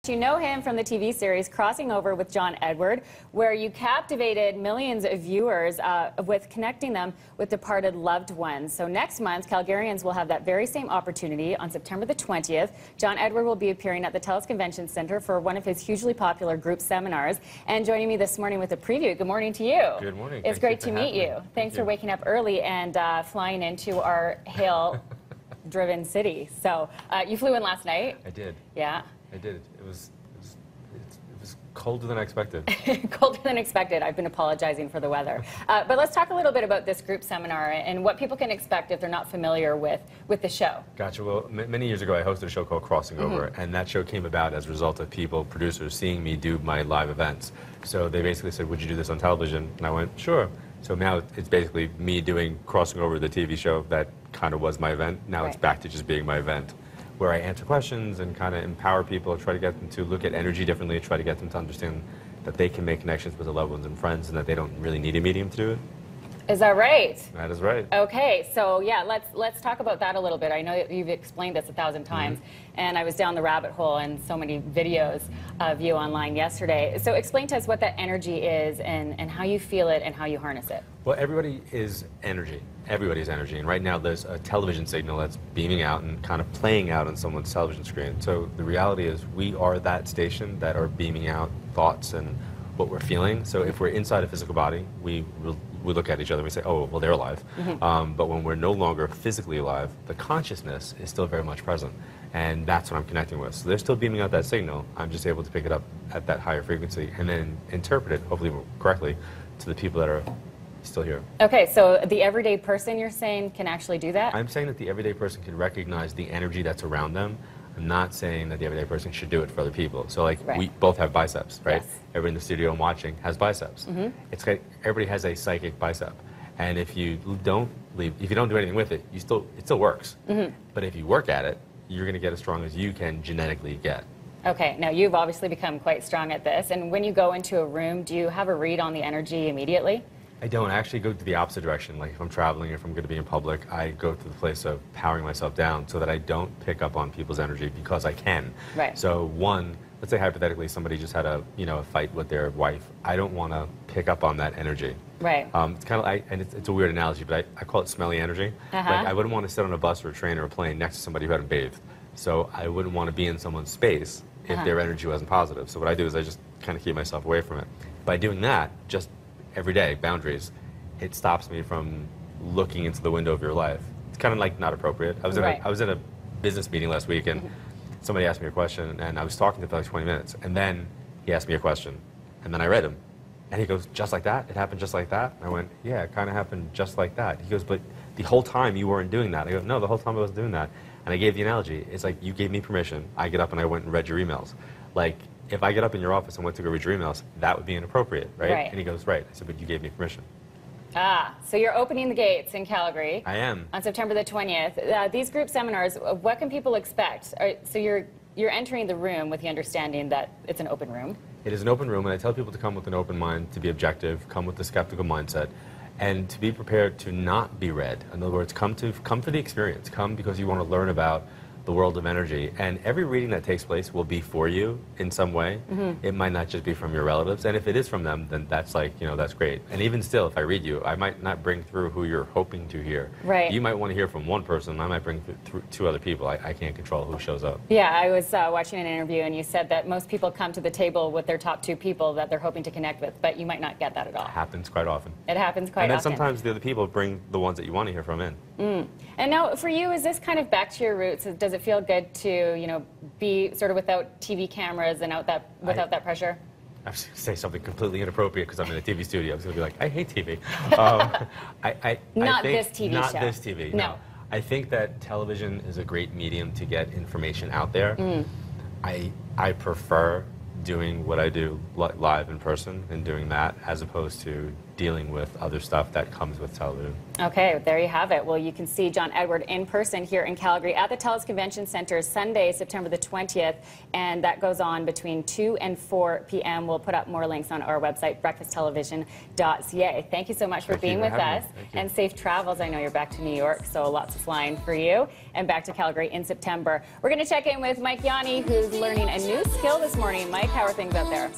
You know him from the TV series Crossing Over with John Edward, where you captivated millions of viewers with connecting them with departed loved ones. So next month, Calgarians will have that very same opportunity on September the 20th. John Edward will be appearing at the TELUS Convention Center for one of his hugely popular group seminars. And joining me this morning with a preview, good morning to you. Good morning. It's great to meet you. Thanks for waking up early and flying into our hail-driven city. So you flew in last night? I did. Yeah. I did. It was colder than I expected. Colder than expected. I've been apologizing for the weather. But let's talk a little bit about this group seminar and what people can expect if they're not familiar with the show. Gotcha. Well, many years ago, I hosted a show called Crossing Over, and that show came about as a result of people, producers, seeing me do my live events. So they basically said, would you do this on television? And I went, sure. So now it's basically me doing Crossing Over, the TV show that kind of was my event. Now it's back to just being my event, where I answer questions and kind of empower people, try to get them to look at energy differently, try to get them to understand that they can make connections with their loved ones and friends and that they don't really need a medium to do it. Is that right? That is right. Okay, so yeah, let's talk about that a little bit. I know you've explained this 1,000 times, and I was down the rabbit hole in so many videos of you online yesterday. So explain to us what that energy is and how you feel it and how you harness it. Well, everybody is energy. Everybody's energy. And right now there's a television signal that's beaming out and kind of playing out on someone's television screen. So the reality is we are that station that are beaming out thoughts and what we're feeling. So if we're inside a physical body, we look at each other and we say, oh, well, they're alive. But when we're no longer physically alive, the consciousness is still very much present. And that's what I'm connecting with. So they're still beaming out that signal. I'm just able to pick it up at that higher frequency and then interpret it, hopefully correctly, to the people that are still here. Okay, so the everyday person, you're saying, can actually do that? I'm saying that the everyday person can recognize the energy that's around them. I'm not saying that the everyday person should do it for other people. So like we both have biceps, right? Yes. Everybody in the studio and watching has biceps. It's like everybody has a psychic bicep. And if you don't do anything with it, it still works. But if you work at it, you're going to get as strong as you can genetically get. Okay, now you've obviously become quite strong at this. And when you go into a room, do you have a read on the energy immediately? I don't. I actually go to the opposite direction. Like if I'm traveling, if I'm going to be in public, I go to the place of powering myself down so that I don't pick up on people's energy because I can. Right. So one, let's say hypothetically somebody just had a fight with their wife. I don't want to pick up on that energy. Right. It's kind of like, and it's a weird analogy, but I call it smelly energy. Like I wouldn't want to sit on a bus or a train or a plane next to somebody who hadn't bathed. So I wouldn't want to be in someone's space if their energy wasn't positive. So what I do is I just kind of keep myself away from it. By doing that, just every day, boundaries, it stops me from looking into the window of your life. It's kind of like not appropriate. I was in a business meeting last week and somebody asked me a question and I was talking to him for like 20 minutes and then he asked me a question and then I read him and he goes, just like that? It happened just like that? I went, yeah, it kind of happened just like that. He goes, but the whole time you weren't doing that. I go, no, the whole time I wasn't doing that. And I gave the analogy. It's like you gave me permission. I get up and I went and read your emails. Like if I get up in your office and went to go read your emails, that would be inappropriate, right? And he goes, right. I said, but you gave me permission. So you're opening the gates in Calgary. I am. On September the 20th. These group seminars, what can people expect? So you're entering the room with the understanding that it's an open room. It is an open room, and I tell people to come with an open mind, to be objective, come with a skeptical mindset, and to be prepared to not be read. In other words, come for the experience. Come because you want to learn about the world of energy, and every reading that takes place will be for you in some way. It might not just be from your relatives, and if it is from them, then that's like, that's great. And even still, if I read you, I might not bring through who you're hoping to hear. Right. You might want to hear from one person, I might bring through two other people. I can't control who shows up. Yeah, I was watching an interview, and you said that most people come to the table with their top 2 people that they're hoping to connect with, but you might not get that at all. It happens quite often. It happens quite often. And then sometimes the other people bring the ones that you want to hear from in. And now, for you, is this kind of back to your roots? Does it feel good to, be sort of without TV cameras and without that pressure? I was going to say something completely inappropriate because I'm in a TV studio. I was going to be like, I hate TV. Not this TV show. Not this TV, no. I think that television is a great medium to get information out there. I prefer doing what I do live in person and doing that as opposed to dealing with other stuff that comes with television. Okay, there you have it. Well, you can see John Edward in person here in Calgary at the TELUS Convention Centre Sunday, September the 20th, and that goes on between 2 and 4 p.m. We'll put up more links on our website, breakfasttelevision.ca. Thank you so much for being with us, and safe travels. I know you're back to New York, so lots of flying for you, and back to Calgary in September. We're going to check in with Mike Yanni, who's learning a new skill this morning. Mike, how are things out there?